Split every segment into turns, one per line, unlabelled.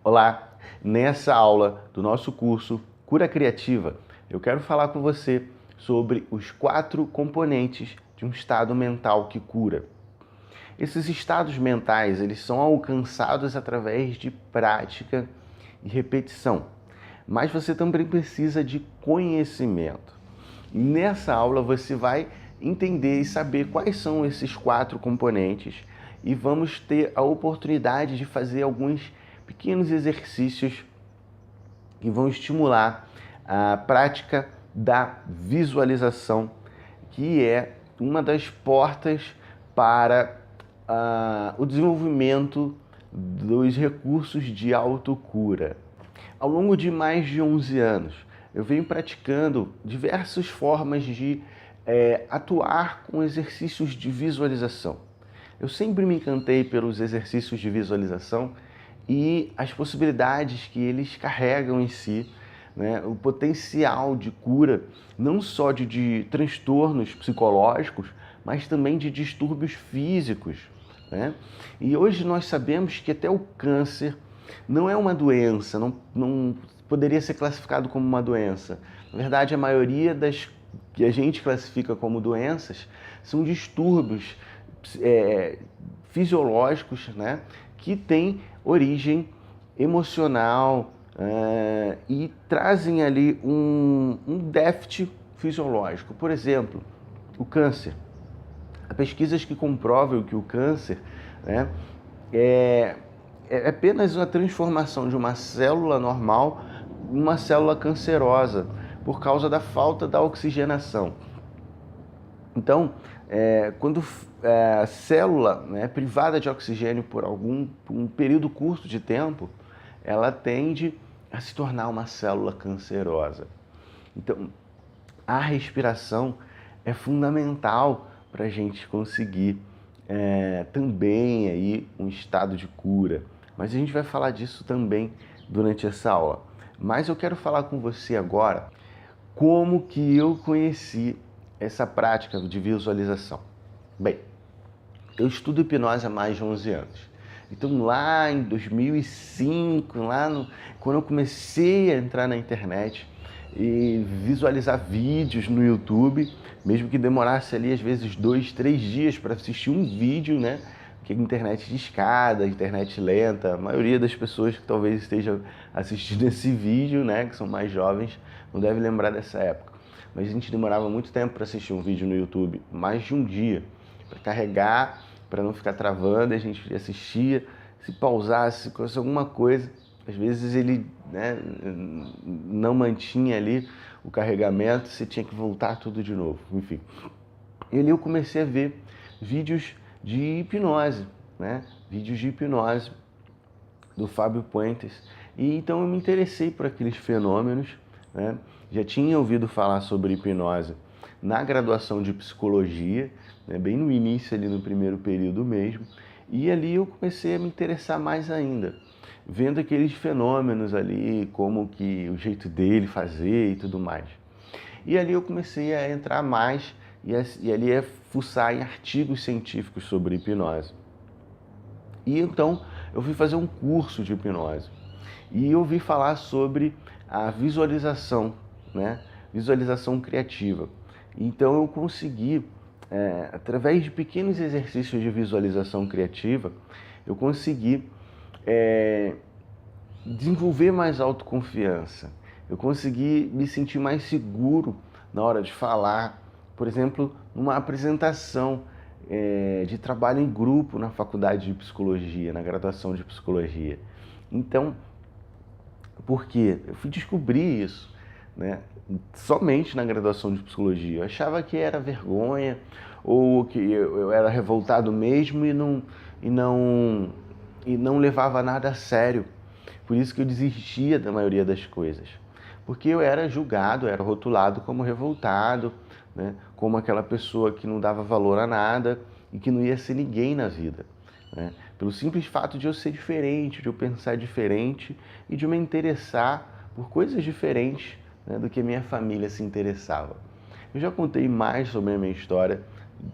Olá! Nessa aula do nosso curso Cura Criativa, eu quero falar com você sobre os 4 componentes de um estado mental que cura. Esses estados mentais, eles são alcançados através de prática e repetição, mas você também precisa de conhecimento. Nessa aula você vai entender e saber quais são esses 4 componentes e vamos ter a oportunidade de fazer alguns pequenos exercícios que vão estimular a prática da visualização, que é uma das portas para o desenvolvimento dos recursos de autocura. Ao longo de mais de 11 anos, eu venho praticando diversas formas de atuar com exercícios de visualização. Eu sempre me encantei pelos exercícios de visualização e as possibilidades que eles carregam em si, né? O potencial de cura, não só de transtornos psicológicos, mas também de distúrbios físicos, né? E hoje nós sabemos que até o câncer não é uma doença, não poderia ser classificado como uma doença. Na verdade, a maioria das que a gente classifica como doenças são distúrbios fisiológicos, né, que têm origem emocional e trazem ali um déficit fisiológico. Por exemplo, o câncer. Há pesquisas que comprovam que o câncer, né, é apenas uma transformação de uma célula normal em uma célula cancerosa por causa da falta da oxigenação. Então, quando a célula é privada de oxigênio por um período curto de tempo, ela tende a se tornar uma célula cancerosa. Então, a respiração é fundamental para a gente conseguir também aí um estado de cura. Mas a gente vai falar disso também durante essa aula. Mas eu quero falar com você agora como que eu conheci essa prática de visualização. Bem, eu estudo hipnose há mais de 11 anos. Então lá em 2005, quando eu comecei a entrar na internet e visualizar vídeos no YouTube, mesmo que demorasse ali às vezes 2, 3 dias para assistir um vídeo, né? Porque internet de escada, internet lenta, a maioria das pessoas que talvez estejam assistindo esse vídeo, né, que são mais jovens, não deve lembrar dessa época. Mas a gente demorava muito tempo para assistir um vídeo no YouTube, mais de um dia, para carregar, para não ficar travando, a gente assistia, se pausasse, se fosse alguma coisa, às vezes ele, né, não mantinha ali o carregamento, você tinha que voltar tudo de novo, enfim. E ali eu comecei a ver vídeos de hipnose, né? Vídeos de hipnose do Fábio Puentes. E então eu me interessei por aqueles fenômenos, né? Já tinha ouvido falar sobre hipnose na graduação de psicologia, né? Bem no início ali no primeiro período mesmo. E ali eu comecei a me interessar mais ainda, vendo aqueles fenômenos ali, como que o jeito dele fazer e tudo mais. E ali eu comecei a entrar mais e ali é fuçar em artigos científicos sobre hipnose. E então eu fui fazer um curso de hipnose e ouvi falar sobre a visualização, né? Visualização criativa. Então eu consegui, através de pequenos exercícios de visualização criativa, eu consegui desenvolver mais autoconfiança. Eu consegui me sentir mais seguro na hora de falar. Por exemplo, numa apresentação de trabalho em grupo na faculdade de psicologia, na graduação de psicologia. Então, por quê? Eu fui descobrir isso, né, somente na graduação de psicologia. Eu achava que era vergonha ou que eu era revoltado mesmo e não levava nada a sério. Por isso que eu desistia da maioria das coisas. Porque eu era julgado, era rotulado como revoltado, né? Como aquela pessoa que não dava valor a nada e que não ia ser ninguém na vida, né? Pelo simples fato de eu ser diferente, de eu pensar diferente e de eu me interessar por coisas diferentes, né, do que a minha família se interessava. Eu já contei mais sobre a minha história,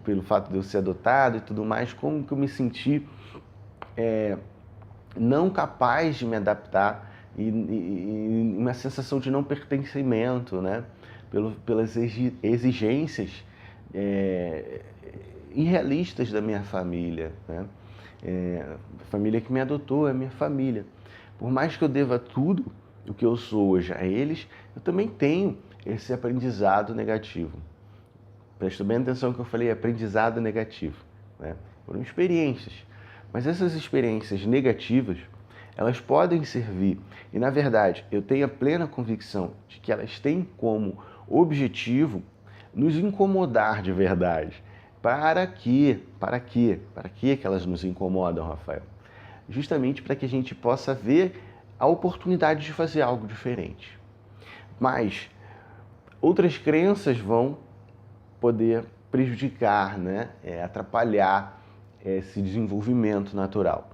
pelo fato de eu ser adotado e tudo mais, como que eu me senti não capaz de me adaptar e uma sensação de não pertencimento, né? Pelas exigências irrealistas da minha família, né? A família que me adotou é minha família. Por mais que eu deva tudo o que eu sou hoje a eles, eu também tenho esse aprendizado negativo. Presta bem atenção que eu falei aprendizado negativo, né? Foram experiências. Mas essas experiências negativas, elas podem servir, e na verdade eu tenho a plena convicção de que elas têm como objetivo nos incomodar de verdade. Para quê? Para quê? Para que elas nos incomodam, Rafael? Justamente para que a gente possa ver a oportunidade de fazer algo diferente. Mas outras crenças vão poder prejudicar, né? Atrapalhar esse desenvolvimento natural.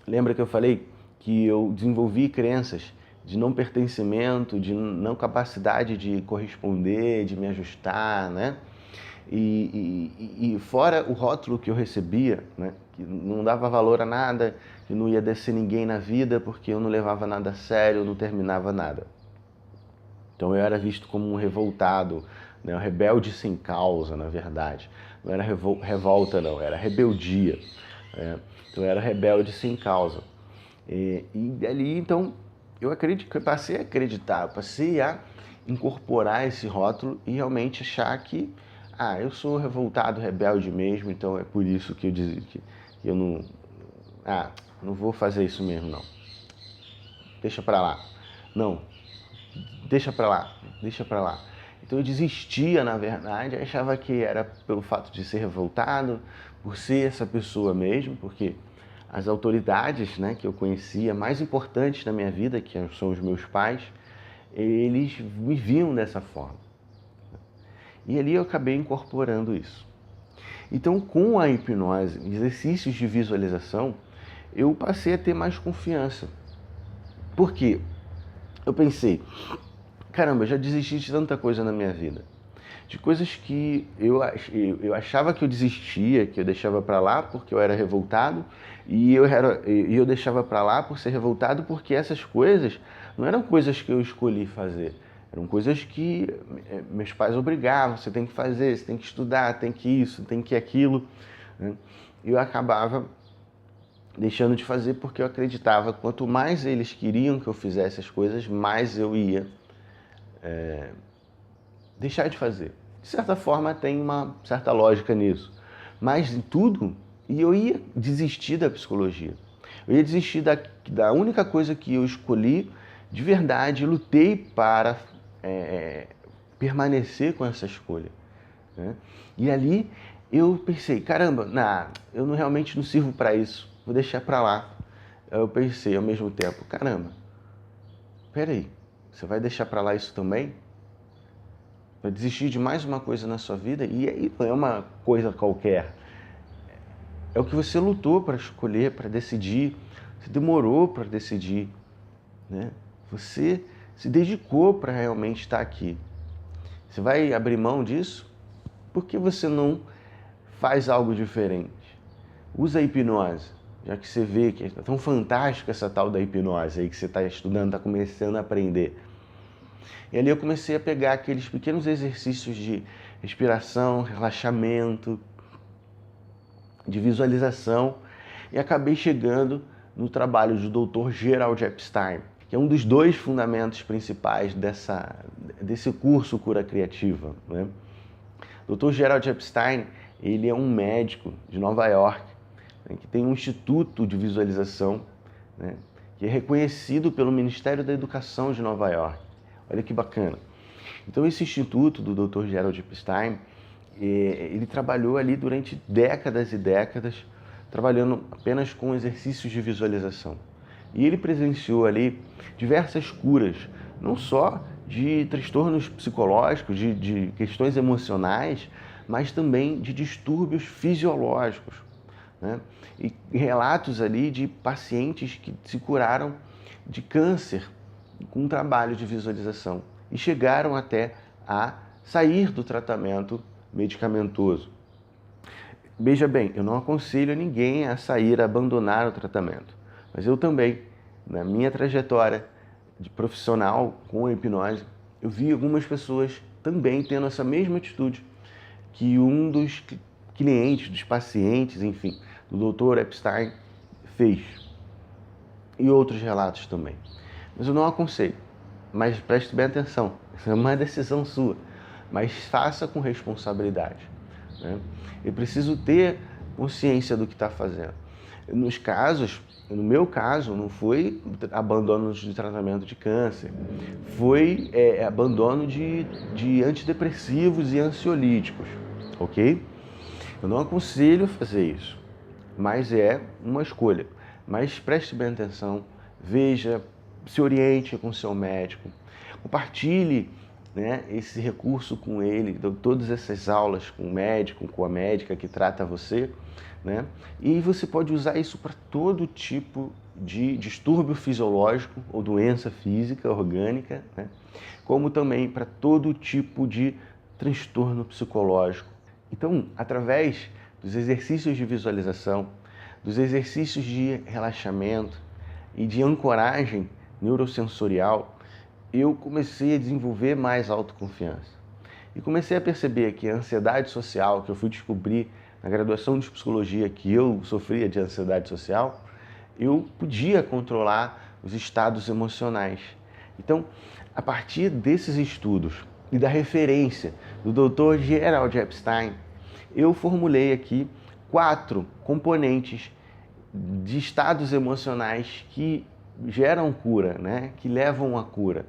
Lembra que eu falei que eu desenvolvi crenças de não pertencimento, de não capacidade de corresponder, de me ajustar, né? E fora o rótulo que eu recebia, né? Que não dava valor a nada, que não ia descer ninguém na vida porque eu não levava nada a sério, eu não terminava nada. Então eu era visto como um revoltado, né? Um rebelde sem causa, na verdade. Não era revolta, não, era rebeldia. Então eu era rebelde sem causa. E ali, então, eu passei a acreditar, eu passei a incorporar esse rótulo e realmente achar que eu sou revoltado, rebelde mesmo, então é por isso que eu não... não vou fazer isso mesmo, não. Deixa pra lá. Não, deixa pra lá, deixa pra lá. Então eu desistia, na verdade, achava que era pelo fato de ser revoltado, por ser essa pessoa mesmo, porque as autoridades, né, que eu conhecia, mais importantes na minha vida, que são os meus pais, eles me viam dessa forma. E ali eu acabei incorporando isso. Então, com a hipnose, exercícios de visualização, eu passei a ter mais confiança. Por quê? Eu pensei, caramba, eu já desisti de tanta coisa na minha vida. De coisas que eu achava que eu desistia, que eu deixava pra lá porque eu era revoltado, e eu deixava pra lá por ser revoltado porque essas coisas não eram coisas que eu escolhi fazer. Eram coisas que meus pais obrigavam, você tem que fazer, você tem que estudar, tem que isso, tem que aquilo, né? E eu acabava deixando de fazer porque eu acreditava que quanto mais eles queriam que eu fizesse as coisas, mais eu ia deixar de fazer. De certa forma tem uma certa lógica nisso, mas em tudo, e eu ia desistir da psicologia. Eu ia desistir da única coisa que eu escolhi de verdade, lutei para permanecer com essa escolha, né? E ali eu pensei, caramba, eu realmente não sirvo para isso, vou deixar para lá. Eu pensei ao mesmo tempo, caramba, peraí, você vai deixar para lá isso também? Vai desistir de mais uma coisa na sua vida? E aí não é uma coisa qualquer, é o que você lutou para escolher, para decidir, você demorou para decidir, né? Você se dedicou para realmente estar aqui. Você vai abrir mão disso? Por que você não faz algo diferente? Usa a hipnose, já que você vê que é tão fantástica essa tal da hipnose aí que você está estudando, está começando a aprender. E ali eu comecei a pegar aqueles pequenos exercícios de respiração, relaxamento, de visualização e acabei chegando no trabalho do Dr. Gerald Epstein, que é um dos 2 fundamentos principais desse curso Cura Criativa, né? Dr. Gerald Epstein, ele é um médico de Nova York, né, que tem um instituto de visualização, né, que é reconhecido pelo Ministério da Educação de Nova York. Olha que bacana. Então esse instituto do Dr. Gerald Epstein, ele trabalhou ali durante décadas e décadas, trabalhando apenas com exercícios de visualização. E ele presenciou ali diversas curas, não só de transtornos psicológicos, de questões emocionais, mas também de distúrbios fisiológicos, né? E relatos ali de pacientes que se curaram de câncer com um trabalho de visualização e chegaram até a sair do tratamento medicamentoso. Veja bem, eu não aconselho ninguém a sair, a abandonar o tratamento. mas eu também, na minha trajetória de profissional com a hipnose, eu vi algumas pessoas também tendo essa mesma atitude que um dos clientes, dos pacientes, enfim, do Dr. Epstein fez. E outros relatos também. Mas eu não aconselho. Mas preste bem atenção, isso é uma decisão sua. Mas faça com responsabilidade, né? Eu preciso ter consciência do que está fazendo. Nos casos, no meu caso, não foi abandono de tratamento de câncer, foi abandono de antidepressivos e ansiolíticos, ok? Eu não aconselho fazer isso, mas é uma escolha. Mas preste bem atenção, veja, se oriente com o seu médico, compartilhe, né, esse recurso com ele, todas essas aulas com o médico, com a médica que trata você, né? E você pode usar isso para todo tipo de distúrbio fisiológico ou doença física, orgânica, né? Como também para todo tipo de transtorno psicológico. Então, através dos exercícios de visualização, dos exercícios de relaxamento e de ancoragem neurosensorial, eu comecei a desenvolver mais autoconfiança. E comecei a perceber que a ansiedade social, que eu fui descobrir na graduação de psicologia que eu sofria de ansiedade social, eu podia controlar os estados emocionais. Então, a partir desses estudos e da referência do Dr. Gerald Epstein, eu formulei aqui 4 componentes de estados emocionais que geram cura, né? Que levam à cura.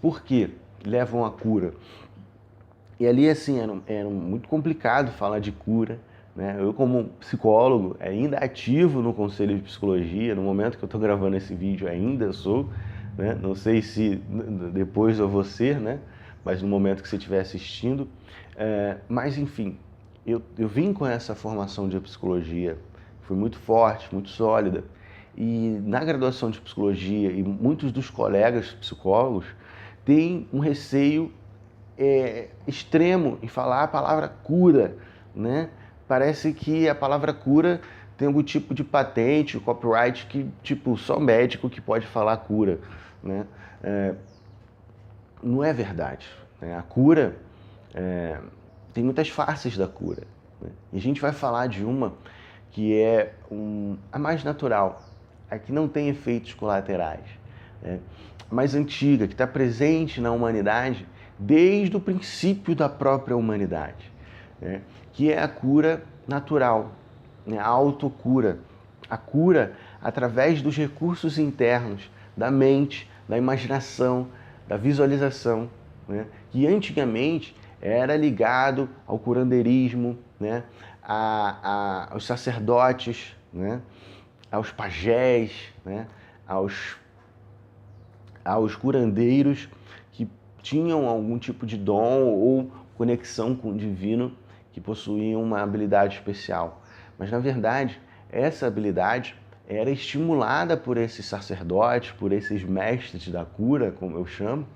Por que levam à cura? E ali, assim, era muito complicado falar de cura, né? Eu, como psicólogo, ainda ativo no Conselho de Psicologia, no momento que eu estou gravando esse vídeo ainda sou, né? Não sei se depois eu vou ser, né? Mas no momento que você estiver assistindo. Mas, enfim, eu vim com essa formação de psicologia, foi muito forte, muito sólida. E na graduação de psicologia, e muitos dos colegas psicólogos têm um receio extremo em falar a palavra cura, né? Parece que a palavra cura tem algum tipo de patente, copyright, que tipo, só médico que pode falar cura, né? Não é verdade, né? A cura, tem muitas faces da cura, né? E a gente vai falar de uma que é a mais natural, a que não tem efeitos colaterais, né? A mais antiga, que está presente na humanidade desde o princípio da própria humanidade, né? Que é a cura natural, né? A autocura. A cura através dos recursos internos, da mente, da imaginação, da visualização, né? Que antigamente era ligado ao curandeirismo, né? Aos sacerdotes, né? Aos pajés, né? aos curandeiros que tinham algum tipo de dom ou conexão com o divino, que possuíam uma habilidade especial. Mas, na verdade, essa habilidade era estimulada por esses sacerdotes, por esses mestres da cura, como eu chamo,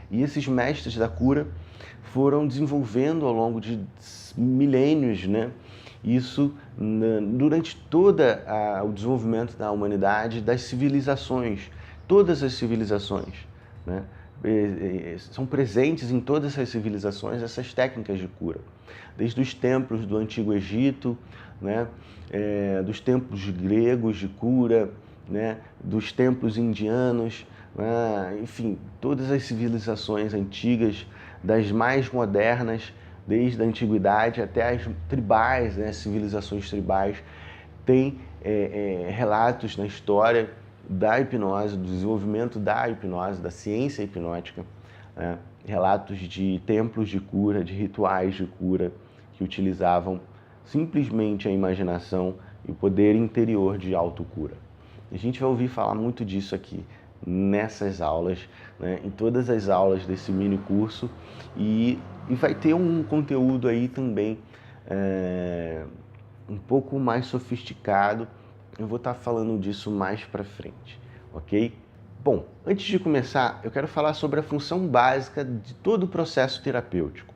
e esses mestres da cura foram desenvolvendo ao longo de milênios, né? Isso durante todo o desenvolvimento da humanidade, das civilizações, todas as civilizações, né? São presentes em todas as civilizações essas técnicas de cura, desde os templos do Antigo Egito, né? Dos templos gregos de cura, né? Dos templos indianos, né? Enfim, todas as civilizações antigas, das mais modernas, desde a antiguidade até as tribais, né? Civilizações tribais, têm relatos na história da hipnose, do desenvolvimento da hipnose, da ciência hipnótica, né? Relatos de templos de cura, de rituais de cura que utilizavam simplesmente a imaginação e o poder interior de autocura. A gente vai ouvir falar muito disso aqui nessas aulas, né? Em todas as aulas desse mini curso, e vai ter um conteúdo aí também um pouco mais sofisticado. Eu vou estar falando disso mais para frente, ok? Bom, antes de começar, eu quero falar sobre a função básica de todo o processo terapêutico,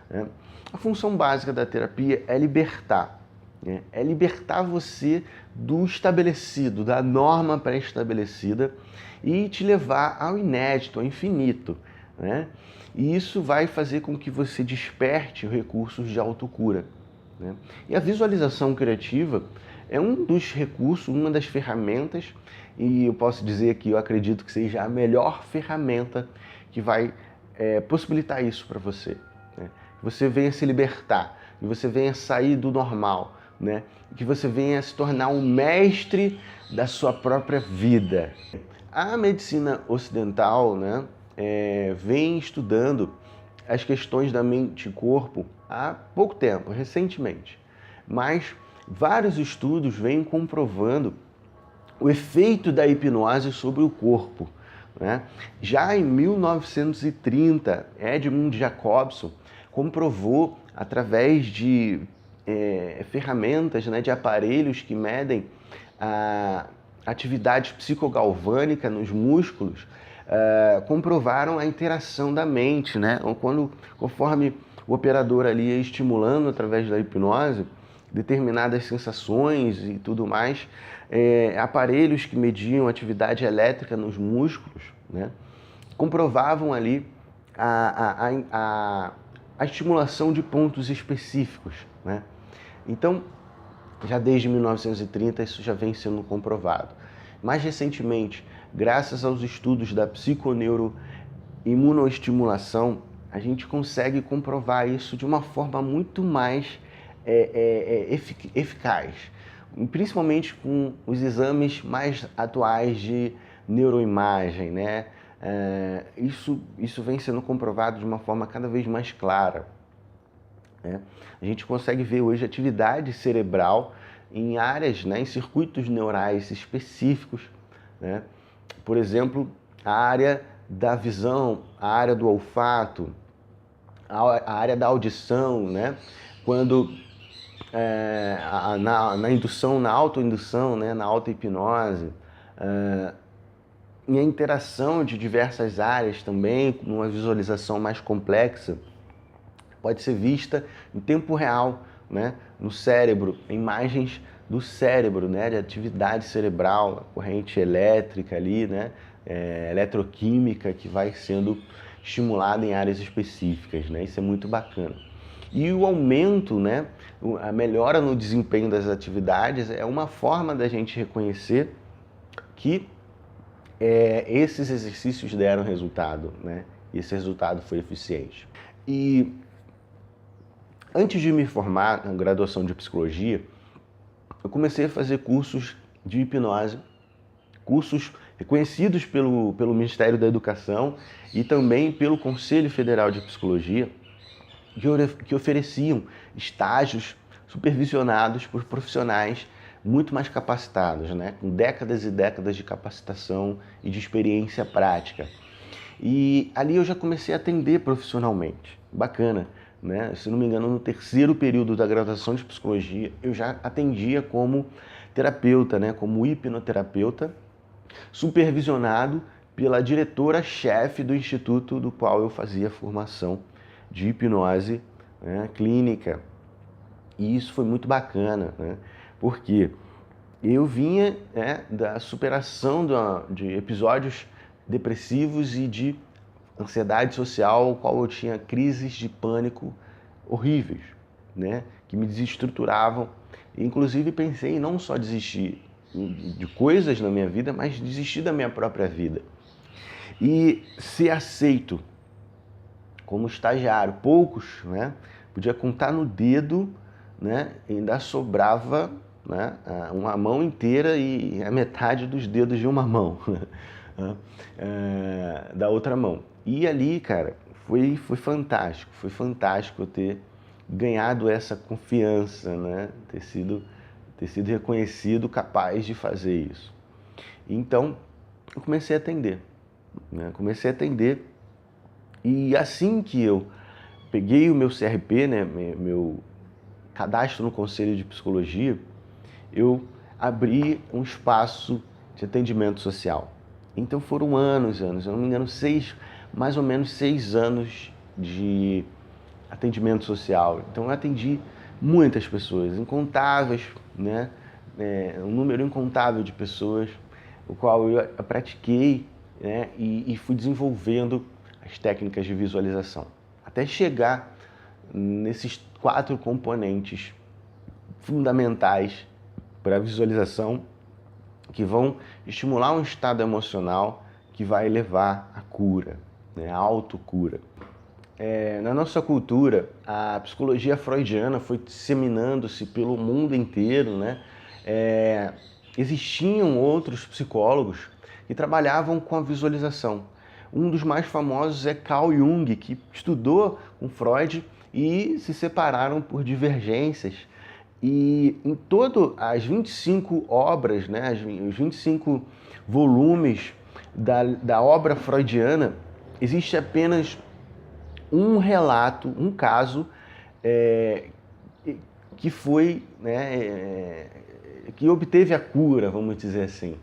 né? A função básica da terapia é libertar, né? É libertar você do estabelecido, da norma pré-estabelecida e te levar ao inédito, ao infinito, né? E isso vai fazer com que você desperte recursos de autocura, né? E a visualização criativa é um dos recursos, uma das ferramentas, e eu posso dizer que eu acredito que seja a melhor ferramenta que vai possibilitar isso para você, né? Que você venha se libertar, que você venha sair do normal, né? Que você venha se tornar um mestre da sua própria vida. A medicina ocidental, né, vem estudando as questões da mente e corpo há pouco tempo, recentemente. Mas vários estudos vêm comprovando o efeito da hipnose sobre o corpo, né? Já em 1930, Edmund Jacobson comprovou através de ferramentas, né, de aparelhos que medem a atividade psicogalvânica nos músculos, comprovaram a interação da mente, né? Conforme o operador ali ia estimulando através da hipnose determinadas sensações e tudo mais, aparelhos que mediam atividade elétrica nos músculos, né, comprovavam ali a estimulação de pontos específicos, né? Então, já desde 1930 isso já vem sendo comprovado. Mais recentemente, graças aos estudos da psiconeuroimunoestimulação, a gente consegue comprovar isso de uma forma muito mais eficaz, principalmente com os exames mais atuais de neuroimagem, né? Isso vem sendo comprovado de uma forma cada vez mais clara, né? A gente consegue ver hoje atividade cerebral em áreas, né, em circuitos neurais específicos, né? Por exemplo, a área da visão, a área do olfato, a área da audição, né? Quando na indução, na autoindução, né, na auto-hipnose, e a interação de diversas áreas também, numa visualização mais complexa, pode ser vista em tempo real, né, no cérebro, imagens do cérebro, né, de atividade cerebral, a corrente elétrica ali, né, eletroquímica que vai sendo estimulada em áreas específicas, né, isso é muito bacana. E o aumento, né, a melhora no desempenho das atividades é uma forma da gente reconhecer que esses exercícios deram resultado, né? E esse resultado foi eficiente. E antes de me formar na graduação de psicologia, eu comecei a fazer cursos de hipnose, cursos reconhecidos pelo Ministério da Educação e também pelo Conselho Federal de Psicologia, que ofereciam estágios supervisionados por profissionais muito mais capacitados, né? Com décadas e décadas de capacitação e de experiência prática. E ali eu já comecei a atender profissionalmente. Bacana, né? Se não me engano, no terceiro período da graduação de psicologia, eu já atendia como terapeuta, né? Como hipnoterapeuta, supervisionado pela diretora-chefe do instituto do qual eu fazia formação de hipnose, né, clínica. E isso foi muito bacana, né? Porque eu vinha, né, da superação de episódios depressivos e de ansiedade social, ao qual eu tinha crises de pânico horríveis, né, que me desestruturavam. Inclusive pensei em não só desistir de coisas na minha vida, mas desistir da minha própria vida. E ser aceito como estagiário, poucos, né, podia contar no dedo, né, ainda sobrava, né, uma mão inteira e a metade dos dedos de uma mão da outra mão. E ali, cara, foi fantástico eu ter ganhado essa confiança, né, ter sido reconhecido capaz de fazer isso. Então, eu comecei a atender, né, e assim que eu peguei o meu CRP, né, meu cadastro no Conselho de Psicologia, eu abri um espaço de atendimento social. Então foram anos, eu não me engano, mais ou menos 6 anos de atendimento social. Então eu atendi muitas pessoas, incontáveis, né? Um número incontável de pessoas, o qual eu pratiquei, né? E fui desenvolvendo as técnicas de visualização, até chegar nesses 4 componentes fundamentais para a visualização, que vão estimular um estado emocional que vai levar à cura, né? A autocura. Na nossa cultura, a psicologia freudiana foi disseminando-se pelo mundo inteiro, né? Existiam outros psicólogos que trabalhavam com a visualização. Um dos mais famosos é Carl Jung, que estudou com Freud e se separaram por divergências. E em todas as 25 obras, né, os 25 volumes da obra freudiana, existe apenas um relato, um caso que foi, né, que obteve a cura, vamos dizer assim.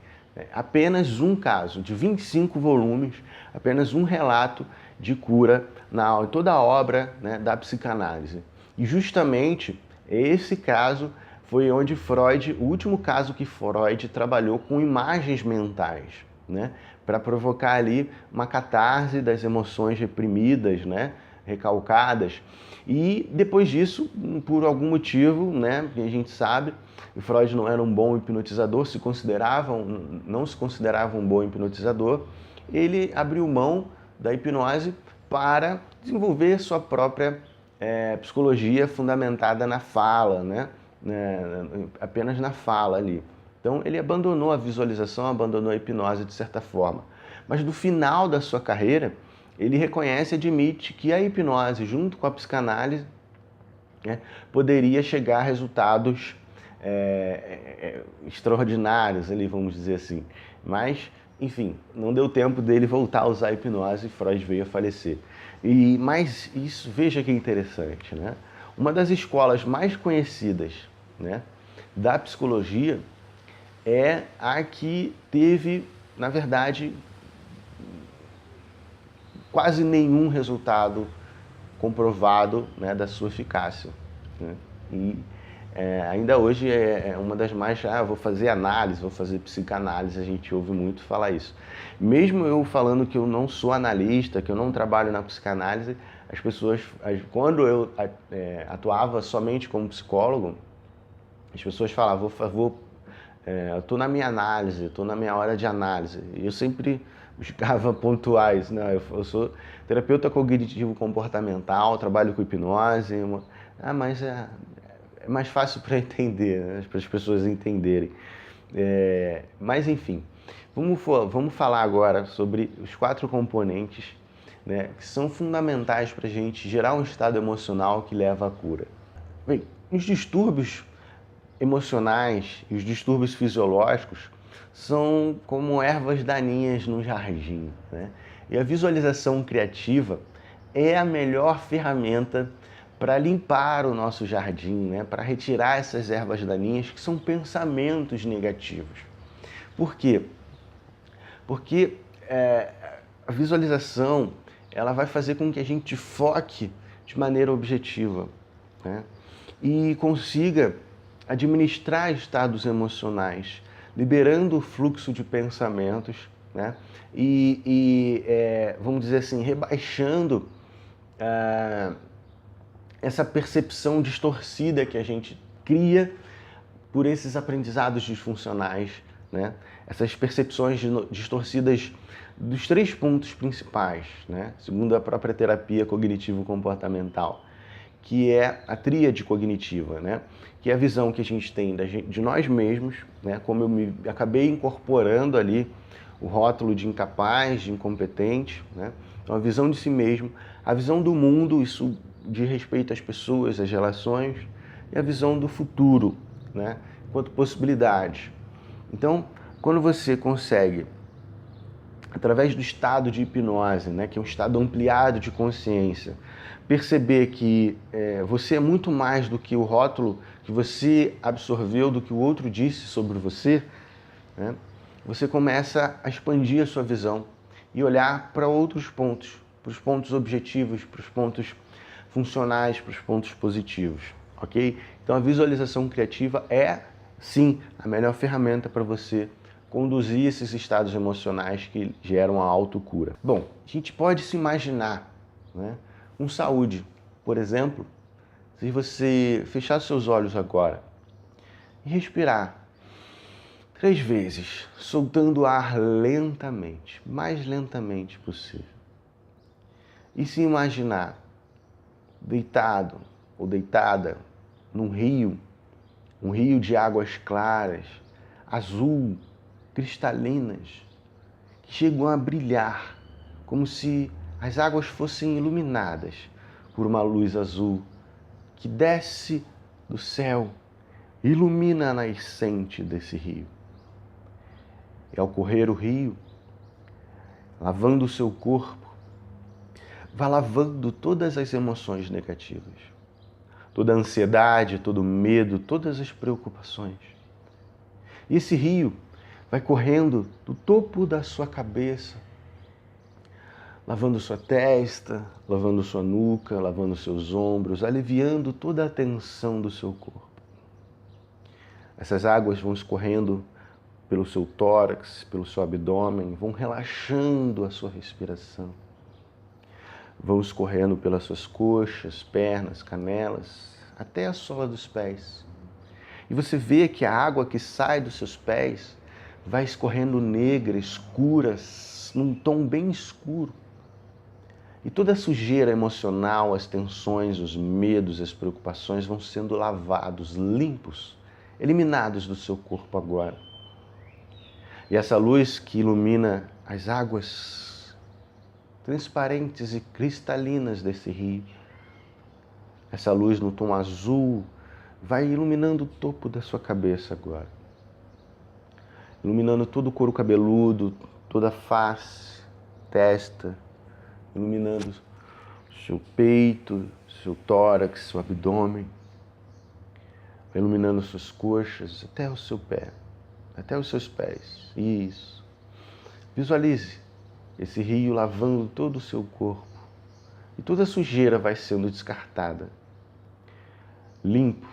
Apenas um caso, de 25 volumes, apenas um relato de cura em toda a obra, né, da psicanálise. E justamente esse caso foi onde Freud, o último caso que Freud trabalhou com imagens mentais, né, para provocar ali uma catarse das emoções reprimidas, né, recalcadas. E depois disso, por algum motivo, né, que a gente sabe, Freud não era um bom hipnotizador, não se considerava um bom hipnotizador, ele abriu mão da hipnose para desenvolver sua própria psicologia fundamentada na fala, né? Apenas na fala ali. Então ele abandonou a visualização, abandonou a hipnose de certa forma. Mas no final da sua carreira, ele reconhece e admite que a hipnose, junto com a psicanálise, né, poderia chegar a resultados extraordinários, ali, vamos dizer assim. Mas, enfim, não deu tempo dele voltar a usar a hipnose e Freud veio a falecer. Mas isso, veja que interessante, né? Uma das escolas mais conhecidas, né, da psicologia é a que teve, na verdade, quase nenhum resultado comprovado, né, da sua eficácia, né? E ainda hoje é uma das mais... vou fazer análise, vou fazer psicanálise, a gente ouve muito falar isso. Mesmo eu falando que eu não sou analista, que eu não trabalho na psicanálise, as pessoas, quando eu atuava somente como psicólogo, as pessoas falavam, eu estou na minha análise, estou na minha hora de análise. E eu sempre buscava pontuais, né? Eu sou terapeuta cognitivo comportamental, trabalho com hipnose, mas é mais fácil para entender, né? Para as pessoas entenderem. Mas enfim, vamos falar agora sobre os 4 componentes, né, que são fundamentais para a gente gerar um estado emocional que leva à cura. Bem, os distúrbios emocionais e os distúrbios fisiológicos são como ervas daninhas no jardim, né? E a visualização criativa é a melhor ferramenta para limpar o nosso jardim, né? Para retirar essas ervas daninhas que são pensamentos negativos. Por quê? Porque a visualização ela vai fazer com que a gente foque de maneira objetiva, né? E consiga administrar estados emocionais, liberando o fluxo de pensamentos, né? Vamos dizer assim, rebaixando essa percepção distorcida que a gente cria por esses aprendizados disfuncionais, né? Essas percepções distorcidas dos 3 pontos principais, né? Segundo a própria terapia cognitivo-comportamental, que é a tríade cognitiva, né? Que é a visão que a gente tem de nós mesmos, né? Como eu acabei incorporando ali o rótulo de incapaz, de incompetente, né? Então a visão de si mesmo, a visão do mundo, isso de respeito às pessoas, às relações, e a visão do futuro, né, quanto possibilidades. Então, quando você consegue, através do estado de hipnose, né, que é um estado ampliado de consciência, perceber que você é muito mais do que o rótulo que você absorveu, do que o outro disse sobre você, né, você começa a expandir a sua visão e olhar para outros pontos, para os pontos objetivos, para os pontos funcionais, para os pontos positivos, ok? Então a visualização criativa é, sim, a melhor ferramenta para você conduzir esses estados emocionais que geram a autocura. Bom, a gente pode se imaginar, né, com saúde. Por exemplo, se você fechar seus olhos agora e respirar 3 vezes, soltando o ar lentamente, mais lentamente possível. E se imaginar deitado ou deitada num rio, um rio de águas claras, azul, cristalinas, que chegam a brilhar, como se as águas fossem iluminadas por uma luz azul que desce do céu, ilumina a nascente desse rio. E ao correr o rio, lavando o seu corpo, vai lavando todas as emoções negativas, toda a ansiedade, todo o medo, todas as preocupações. E esse rio vai correndo do topo da sua cabeça, lavando sua testa, lavando sua nuca, lavando seus ombros, aliviando toda a tensão do seu corpo. Essas águas vão escorrendo pelo seu tórax, pelo seu abdômen, vão relaxando a sua respiração. Vão escorrendo pelas suas coxas, pernas, canelas, até a sola dos pés. E você vê que a água que sai dos seus pés vai escorrendo negra, escura, num tom bem escuro. E toda a sujeira emocional, as tensões, os medos, as preocupações vão sendo lavados, limpos, eliminados do seu corpo agora. E essa luz que ilumina as águas transparentes e cristalinas desse rio, essa luz no tom azul, vai iluminando o topo da sua cabeça agora. Iluminando todo o couro cabeludo, toda a face, testa, iluminando seu peito, seu tórax, seu abdômen, iluminando suas coxas até o seu pé. Até os seus pés. Isso. Visualize esse rio lavando todo o seu corpo. E toda a sujeira vai sendo descartada. Limpo.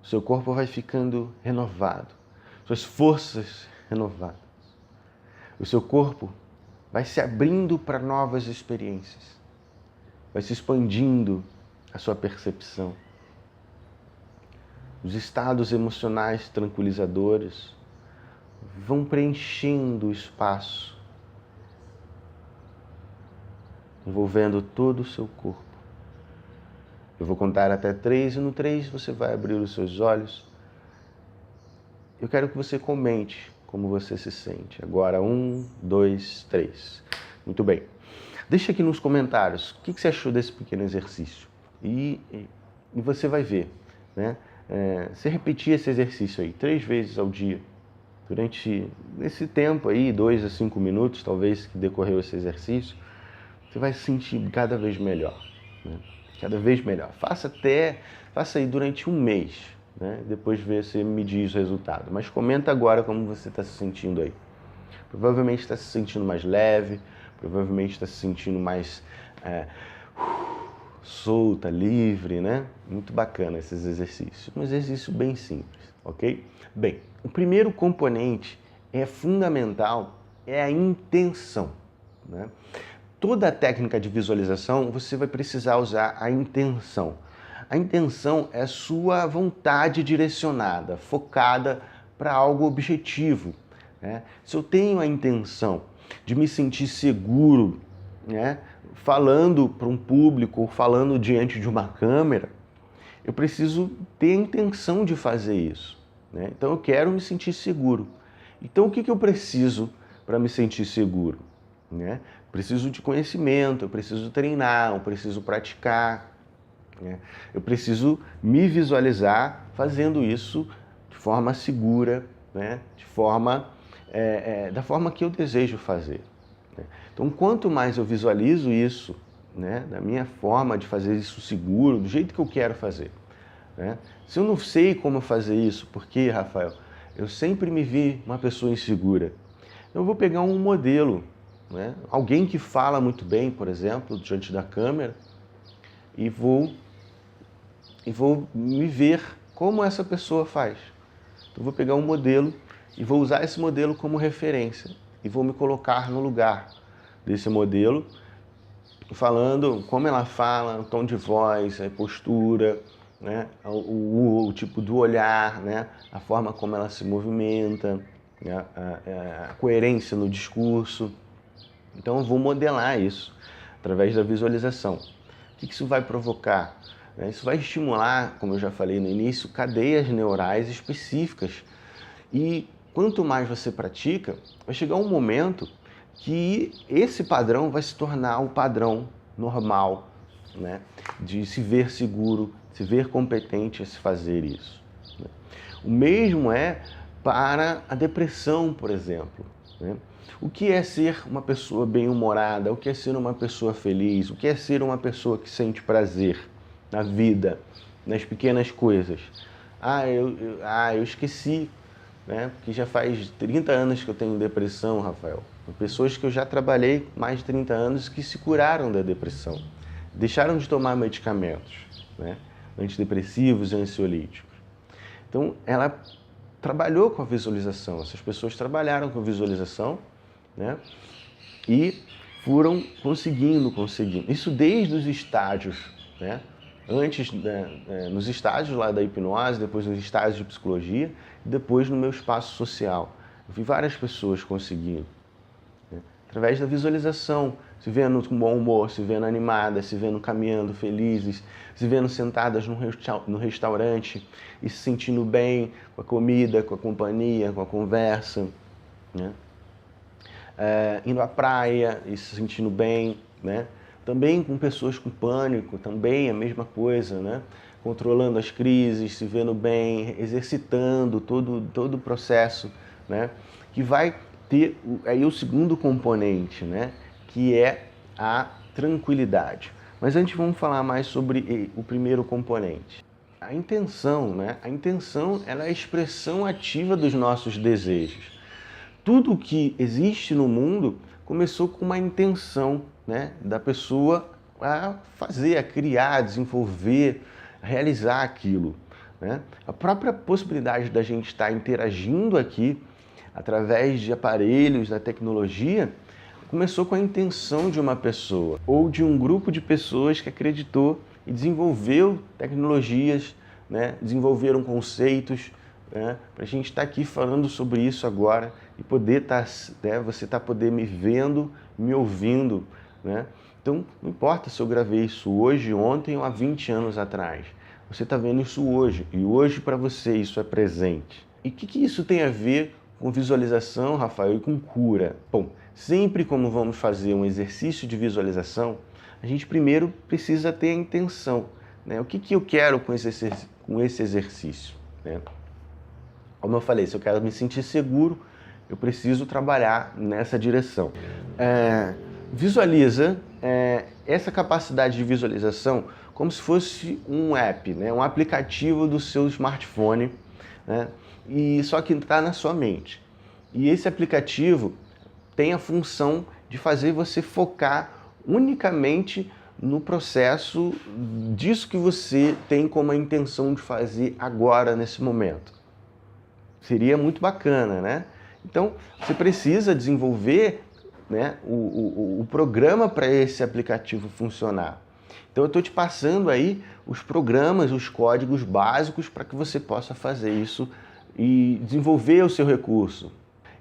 O seu corpo vai ficando renovado. Suas forças renovadas. O seu corpo vai se abrindo para novas experiências. Vai se expandindo a sua percepção. Os estados emocionais tranquilizadores vão preenchendo o espaço, envolvendo todo o seu corpo. Eu vou contar até 3 e no 3 você vai abrir os seus olhos. Eu quero que você comente como você se sente. Agora 1, 2, 3. Muito bem. Deixa aqui nos comentários o que você achou desse pequeno exercício. E você vai ver, né? Se repetir esse exercício aí 3 vezes ao dia, durante esse tempo aí, 2 a 5 minutos, talvez, que decorreu esse exercício, você vai se sentir cada vez melhor, né? Cada vez melhor. Faça aí durante um mês, né? Depois você me diz o resultado. Mas comenta agora como você está se sentindo aí. Provavelmente está se sentindo mais leve, provavelmente está se sentindo mais solta, livre, né? Muito bacana esses exercícios. Um exercício bem simples, ok? Bem, o primeiro componente fundamental é a intenção, né? Toda a técnica de visualização você vai precisar usar a intenção. A intenção é sua vontade direcionada, focada para algo objetivo, né? Se eu tenho a intenção de me sentir seguro, né, falando para um público ou falando diante de uma câmera, eu preciso ter a intenção de fazer isso, né? Então eu quero me sentir seguro. Então o que eu preciso para me sentir seguro, né? Preciso de conhecimento, eu preciso treinar, eu preciso praticar, né? Eu preciso me visualizar fazendo isso de forma segura, né? De forma, da forma que eu desejo fazer, né? Então quanto mais eu visualizo isso, né, da minha forma de fazer isso seguro, do jeito que eu quero fazer, né? Se eu não sei como fazer isso, porque, Rafael, eu sempre me vi uma pessoa insegura, eu vou pegar um modelo, né? Alguém que fala muito bem, por exemplo, diante da câmera, e vou e vou me ver como essa pessoa faz. Então, vou pegar um modelo e vou usar esse modelo como referência e vou me colocar no lugar desse modelo, falando como ela fala, o tom de voz, a postura, né, o tipo do olhar, né, a forma como ela se movimenta, né, a coerência no discurso. Então eu vou modelar isso através da visualização. O que isso vai provocar? Isso vai estimular, como eu já falei no início, cadeias neurais específicas. E quanto mais você pratica, vai chegar um momento que esse padrão vai se tornar o padrão normal, né? De se ver seguro, se ver competente a se fazer isso. O mesmo é para a depressão, por exemplo, né? O que é ser uma pessoa bem-humorada? O que é ser uma pessoa feliz? O que é ser uma pessoa que sente prazer na vida, nas pequenas coisas? Eu esqueci, né? Porque já faz 30 anos que eu tenho depressão, Rafael. Pessoas que eu já trabalhei mais de 30 anos que se curaram da depressão, deixaram de tomar medicamentos, né? Antidepressivos e ansiolíticos. Então, ela trabalhou com a visualização, essas pessoas trabalharam com a visualização, né? E foram conseguindo. Isso desde os estágios, né? Antes, nos estágios lá da hipnose, depois nos estágios de psicologia, e depois no meu espaço social. Eu vi várias pessoas conseguindo, né? Através da visualização, se vendo com bom humor, se vendo animadas, se vendo caminhando felizes, se vendo sentadas no restaurante e se sentindo bem com a comida, com a companhia, com a conversa, né? Indo à praia e se sentindo bem, né? Também com pessoas com pânico, também a mesma coisa, né? Controlando as crises, se vendo bem, exercitando todo o processo, né? Que vai ter aí o segundo componente, né? Que é a tranquilidade. Mas antes vamos falar mais sobre o primeiro componente. A intenção, né? A intenção ela é a expressão ativa dos nossos desejos. Tudo que existe no mundo começou com uma intenção, né, da pessoa a fazer, a criar, a desenvolver, a realizar aquilo, né? A própria possibilidade da gente estar interagindo aqui através de aparelhos, da tecnologia, começou com a intenção de uma pessoa ou de um grupo de pessoas que acreditou e desenvolveu tecnologias, né, desenvolveram conceitos, né, para a gente estar aqui falando sobre isso agora e poder estar, né, você poder me vendo, me ouvindo, né? Então, não importa se eu gravei isso hoje, ontem ou há 20 anos atrás. Você está vendo isso hoje e hoje para você isso é presente. E o que isso tem a ver com visualização, Rafael, e com cura? Bom, sempre como vamos fazer um exercício de visualização, a gente primeiro precisa ter a intenção, né? O que eu quero com esse exercício, né? Como eu falei, se eu quero me sentir seguro, eu preciso trabalhar nessa direção. Visualiza essa capacidade de visualização como se fosse um app, né? Um aplicativo do seu smartphone, né? E só que está na sua mente. E esse aplicativo tem a função de fazer você focar unicamente no processo disso que você tem como a intenção de fazer agora, nesse momento. Seria muito bacana, né? Então, você precisa desenvolver, né, o programa para esse aplicativo funcionar. Então, eu estou te passando aí os programas, os códigos básicos para que você possa fazer isso e desenvolver o seu recurso.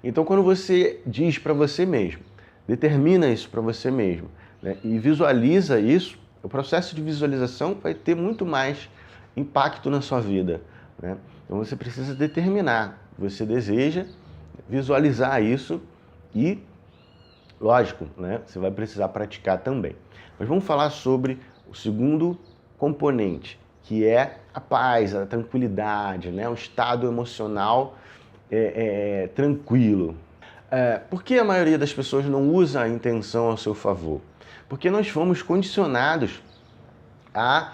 Então, quando você diz para você mesmo, determina isso para você mesmo, né, e visualiza isso, o processo de visualização vai ter muito mais impacto na sua vida, né? Então você precisa determinar, você deseja visualizar isso e, lógico, né, você vai precisar praticar também. Mas vamos falar sobre o segundo componente, que é a paz, a tranquilidade, né, o estado emocional tranquilo. Por que a maioria das pessoas não usa a intenção ao seu favor? Porque nós fomos condicionados a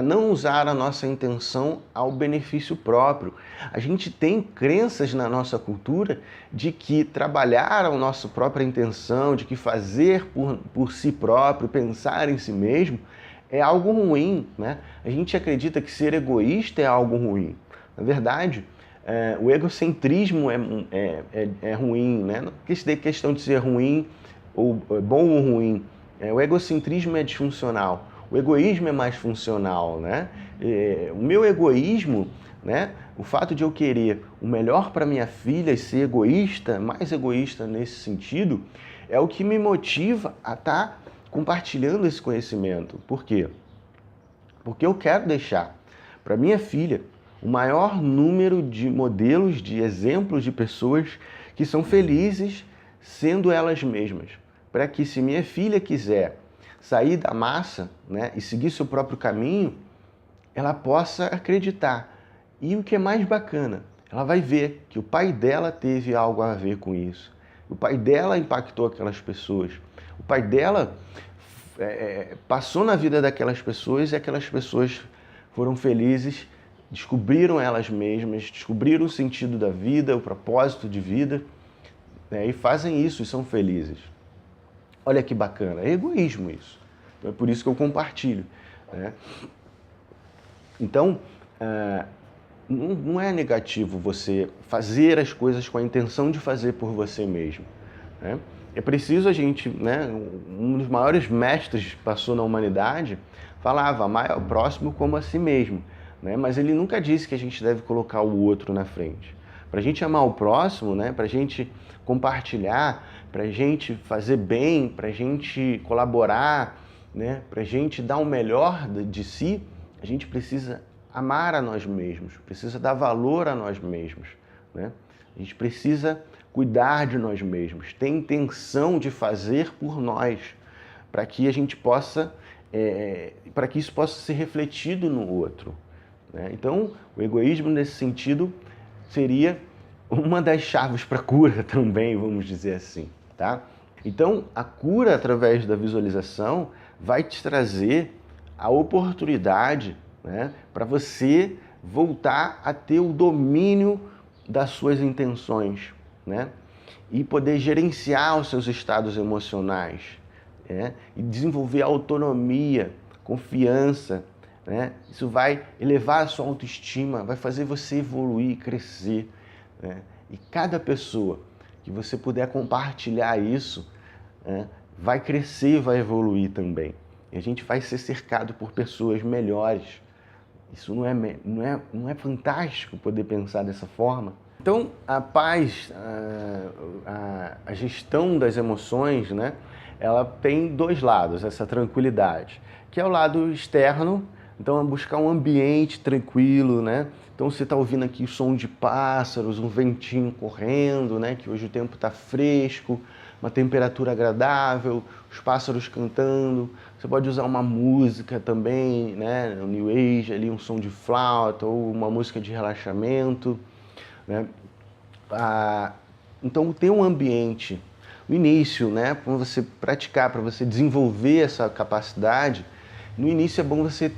não usar a nossa intenção ao benefício próprio. A gente tem crenças na nossa cultura de que trabalhar a nossa própria intenção, de que fazer por si próprio, pensar em si mesmo, é algo ruim, né? A gente acredita que ser egoísta é algo ruim. Na verdade, o egocentrismo é ruim, né? Não é questão de ser ruim, ou bom ou ruim. O egocentrismo é disfuncional. O egoísmo é mais funcional, né? O meu egoísmo, né? O fato de eu querer o melhor para minha filha e ser egoísta, mais egoísta nesse sentido, é o que me motiva a estar compartilhando esse conhecimento. Por quê? Porque eu quero deixar para minha filha o maior número de modelos, de exemplos de pessoas que são felizes sendo elas mesmas. Para que, se minha filha quiser sair da massa, né, e seguir seu próprio caminho, ela possa acreditar. E o que é mais bacana, ela vai ver que o pai dela teve algo a ver com isso. O pai dela impactou aquelas pessoas. O pai dela passou na vida daquelas pessoas e aquelas pessoas foram felizes, descobriram elas mesmas, descobriram o sentido da vida, o propósito de vida, né, e fazem isso e são felizes. Olha que bacana, é egoísmo isso. Então é por isso que eu compartilho, né? Então, não é negativo você fazer as coisas com a intenção de fazer por você mesmo, né? É preciso a gente, né, um dos maiores mestres que passou na humanidade falava, amar ao próximo como a si mesmo, né? Mas ele nunca disse que a gente deve colocar o outro na frente. Para a gente amar o próximo, né, para a gente compartilhar, para a gente fazer bem, para a gente colaborar, né, para a gente dar o melhor de si, a gente precisa amar a nós mesmos, precisa dar valor a nós mesmos, né? A gente precisa cuidar de nós mesmos, ter intenção de fazer por nós, para que a gente possa, para que isso possa ser refletido no outro, né? Então, o egoísmo nesse sentido seria uma das chaves para a cura também, vamos dizer assim, tá? Então, a cura através da visualização vai te trazer a oportunidade, né, para você voltar a ter o domínio das suas intenções, né, e poder gerenciar os seus estados emocionais, né, e desenvolver autonomia, confiança, né? Isso vai elevar a sua autoestima, vai fazer você evoluir, crescer, né? E cada pessoa que você puder compartilhar isso, né, vai crescer e vai evoluir também. E a gente vai ser cercado por pessoas melhores. Isso não é fantástico poder pensar dessa forma? Então, a paz, a gestão das emoções, né, ela tem dois lados, essa tranquilidade, que é o lado externo. Então, é buscar um ambiente tranquilo, né? Então, você está ouvindo aqui o som de pássaros, um ventinho correndo, né? Que hoje o tempo está fresco, uma temperatura agradável, os pássaros cantando. Você pode usar uma música também, né? No New Age, ali um som de flauta ou uma música de relaxamento, né? Então, ter um ambiente no início, né? Para você praticar, para você desenvolver essa capacidade, no início é bom você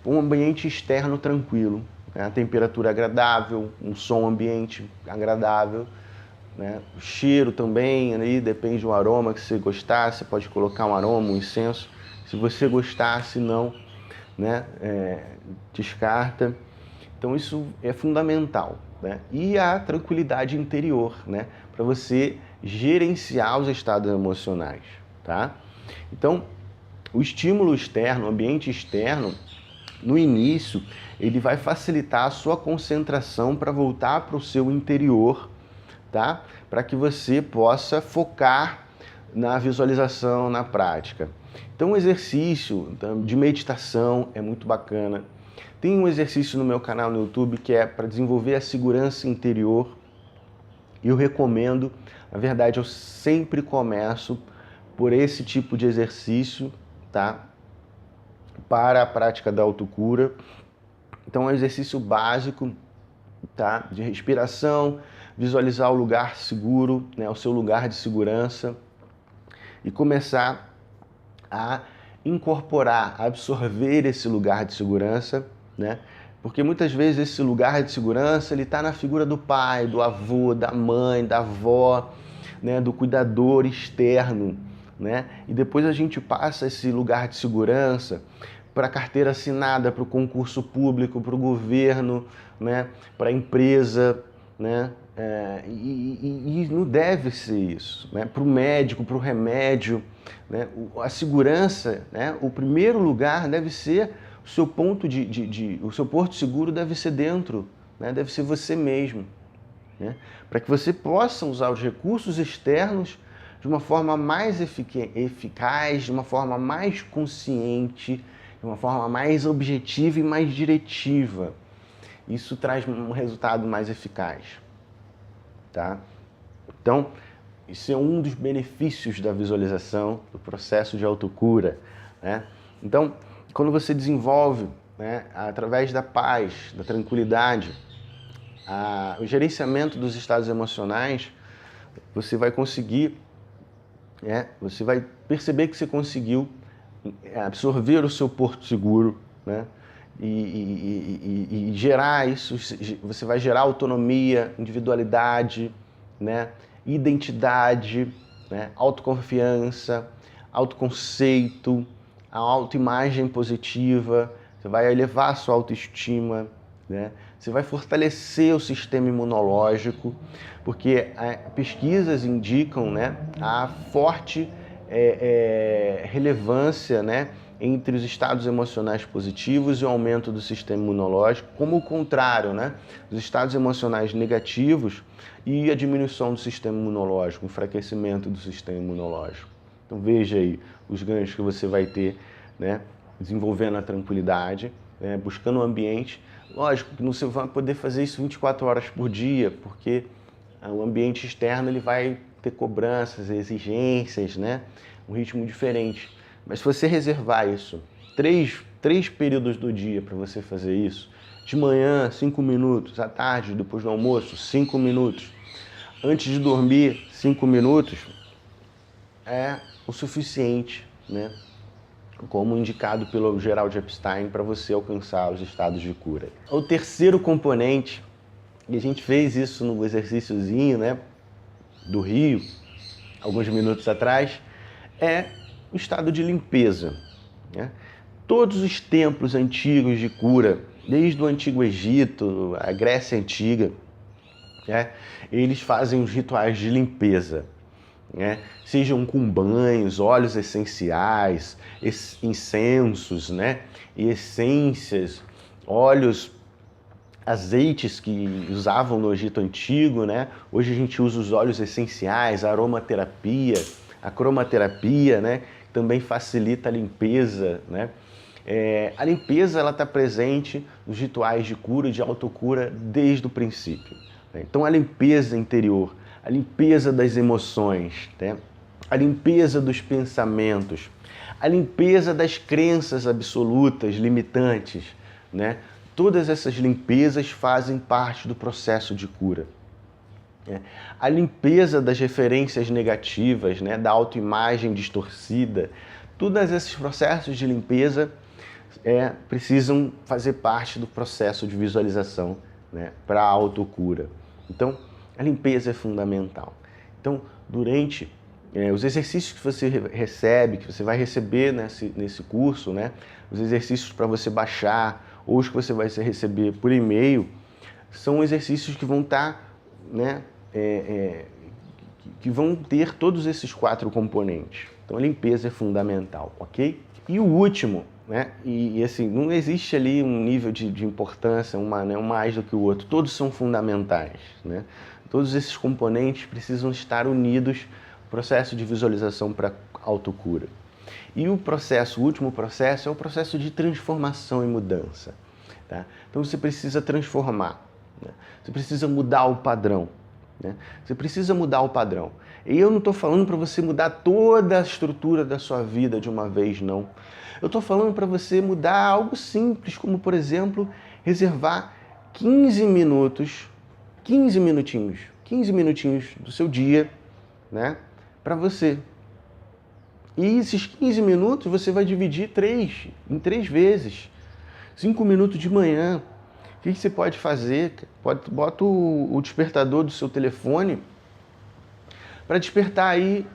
um ambiente externo tranquilo, né? A temperatura agradável, um som ambiente agradável, né? O cheiro também, aí depende do aroma que você gostar, você pode colocar um aroma, um incenso. Se você gostar, se não, né? Descarta. Então isso é fundamental, né? E a tranquilidade interior, né? Para você gerenciar os estados emocionais, tá? Então, o estímulo externo, o ambiente externo, no início, ele vai facilitar a sua concentração para voltar para o seu interior, tá? Para que você possa focar na visualização, na prática. Então, o exercício de meditação é muito bacana. Tem um exercício no meu canal no YouTube que é para desenvolver a segurança interior. E eu recomendo, na verdade, eu sempre começo por esse tipo de exercício, tá? Para a prática da autocura. Então é um exercício básico, tá? De respiração, visualizar o lugar seguro, né? O seu lugar de segurança e começar a incorporar, a absorver esse lugar de segurança, né? Porque muitas vezes esse lugar de segurança ele está na figura do pai, do avô, da mãe, da avó, né? Do cuidador externo, né? E depois a gente passa esse lugar de segurança para a carteira assinada, para o concurso público, para o governo, né? Para a empresa, né? E não deve ser isso, né? Para o médico, para o remédio, né? A segurança, né? O primeiro lugar deve ser o seu ponto o seu porto seguro deve ser dentro, né? Deve ser você mesmo, né? Para que você possa usar os recursos externos de uma forma mais eficaz, de uma forma mais consciente, de uma forma mais objetiva e mais diretiva. Isso traz um resultado mais eficaz, tá? Então, isso é um dos benefícios da visualização, do processo de autocura, né? Então, quando você desenvolve, né, através da paz, da tranquilidade, o gerenciamento dos estados emocionais, você vai conseguir, né, você vai perceber que você conseguiu absorver o seu porto seguro, né, e gerar isso, você vai gerar autonomia, individualidade, né, identidade, né, autoconfiança, autoconceito, a autoimagem positiva, você vai elevar a sua autoestima, né? Você vai fortalecer o sistema imunológico, porque pesquisas indicam, né, a forte relevância, né, entre os estados emocionais positivos e o aumento do sistema imunológico, como o contrário, né, os estados emocionais negativos e a diminuição do sistema imunológico, o enfraquecimento do sistema imunológico. Então veja aí os ganhos que você vai ter, né, desenvolvendo a tranquilidade, né, buscando um ambiente. Lógico que não você vai poder fazer isso 24 horas por dia, porque o ambiente externo ele vai ter cobranças, exigências, né, um ritmo diferente. Mas se você reservar isso, três períodos do dia para você fazer isso, de manhã 5 minutos, à tarde, depois do almoço 5 minutos, antes de dormir 5 minutos, é o suficiente, né? Como indicado pelo Gerald Epstein, para você alcançar os estados de cura. O terceiro componente, e a gente fez isso no exercíciozinho, né, do Rio, alguns minutos atrás, é o estado de limpeza, né? Todos os templos antigos de cura, desde o Antigo Egito, a Grécia Antiga, né, eles fazem os rituais de limpeza, né? Sejam com banhos, óleos essenciais, incensos, né? E essências, óleos, azeites que usavam no Egito Antigo, né? Hoje a gente usa os óleos essenciais, a aromaterapia, a cromaterapia, né? Também facilita a limpeza, né? A limpeza ela está presente nos rituais de cura e de autocura desde o princípio, né? Então a limpeza interior, a limpeza das emoções, né? A limpeza dos pensamentos, a limpeza das crenças absolutas, limitantes, né? Todas essas limpezas fazem parte do processo de cura. A limpeza das referências negativas, né? Da autoimagem distorcida, todos esses processos de limpeza precisam fazer parte do processo de visualização, né? Para a autocura. Então, a limpeza é fundamental. Então, durante os exercícios que você recebe, que você vai receber nesse curso, né? Os exercícios para você baixar, ou os que você vai receber por e-mail, são exercícios que vão estar, né? Que vão ter todos esses 4 componentes. Então, a limpeza é fundamental, ok? E o último, né? E assim, não existe ali um nível de importância, um mais do que o outro. Todos são fundamentais, né? Todos esses componentes precisam estar unidos no processo de visualização para autocura. E o último processo é o processo de transformação e mudança, tá? Então você precisa transformar, né? Você precisa mudar o padrão, né? Você precisa mudar o padrão. E eu não estou falando para você mudar toda a estrutura da sua vida de uma vez, não. Eu estou falando para você mudar algo simples, como, por exemplo, reservar 15 minutinhos do seu dia, né, para você. E esses 15 minutos você vai dividir em 3 vezes. 5 minutos de manhã. O que você pode fazer? Bota o despertador do seu telefone para despertar aí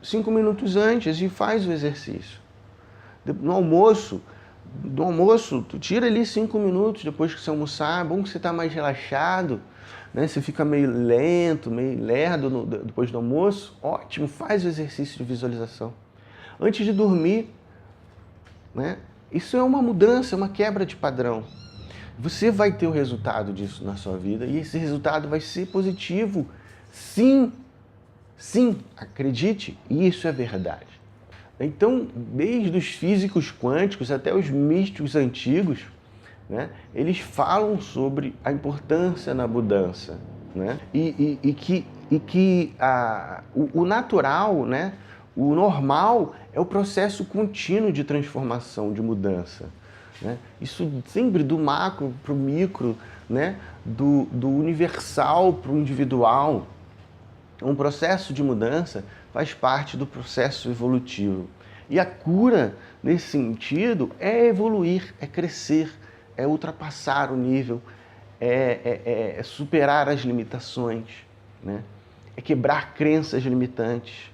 5 minutos antes e faz o exercício. No almoço, tu tira ali 5 minutos depois que você almoçar, é bom que você está mais relaxado, né? Você fica meio lento, meio lerdo depois do almoço, ótimo, faz o exercício de visualização. Antes de dormir, né? Isso é uma mudança, é uma quebra de padrão. Você vai ter o resultado disso na sua vida e esse resultado vai ser positivo. Sim, sim, acredite, isso é verdade. Então, desde os físicos quânticos até os místicos antigos, né, eles falam sobre a importância na mudança, né? E que o natural, né, o normal é o processo contínuo de transformação, de mudança. Né? Isso sempre do macro para o micro, né? do universal para o individual. Um processo de mudança faz parte do processo evolutivo. E a cura, nesse sentido, é evoluir, é crescer, é ultrapassar o nível, é superar as limitações, né? É quebrar crenças limitantes,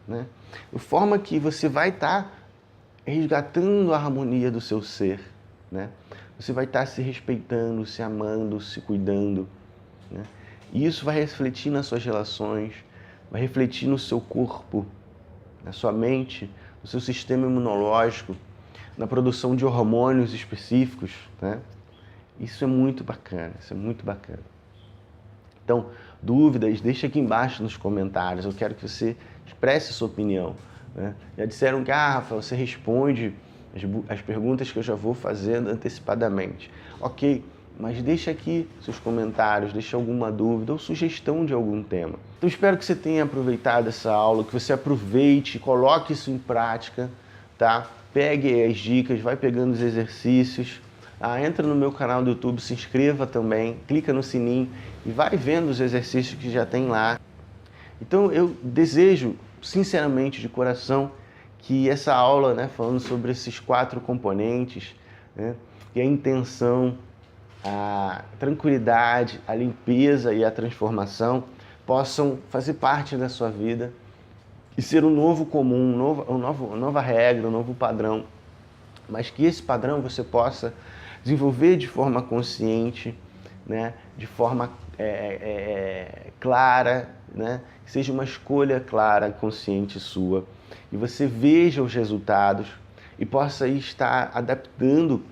né? De forma que você vai estar resgatando a harmonia do seu ser, né? Você vai estar se respeitando, se amando, se cuidando, né? E isso vai refletir nas suas relações, vai refletir no seu corpo, na sua mente, no seu sistema imunológico, na produção de hormônios específicos, né? Isso é muito bacana, isso é muito bacana. Então, dúvidas, deixa aqui embaixo nos comentários, eu quero que você expresse a sua opinião, né? Já disseram que, Rafa, você responde as perguntas que eu já vou fazendo antecipadamente. Ok, mas deixa aqui seus comentários, deixa alguma dúvida ou sugestão de algum tema. Então espero que você tenha aproveitado essa aula, que você aproveite, coloque isso em prática, tá? Pegue as dicas, vai pegando os exercícios, entra no meu canal do YouTube, se inscreva também, clica no sininho e vai vendo os exercícios que já tem lá. Então eu desejo, sinceramente, de coração, que essa aula, né, falando sobre esses 4 componentes, né, e a intenção, a tranquilidade, a limpeza e a transformação possam fazer parte da sua vida e ser um novo comum, uma nova regra, um novo padrão, mas que esse padrão você possa desenvolver de forma consciente, né, de forma clara, né, que seja uma escolha clara, consciente sua, e você veja os resultados e possa estar adaptando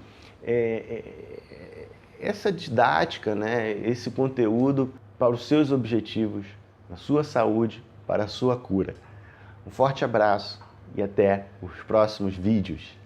essa didática, né, esse conteúdo para os seus objetivos, a sua saúde, para a sua cura. Um forte abraço e até os próximos vídeos.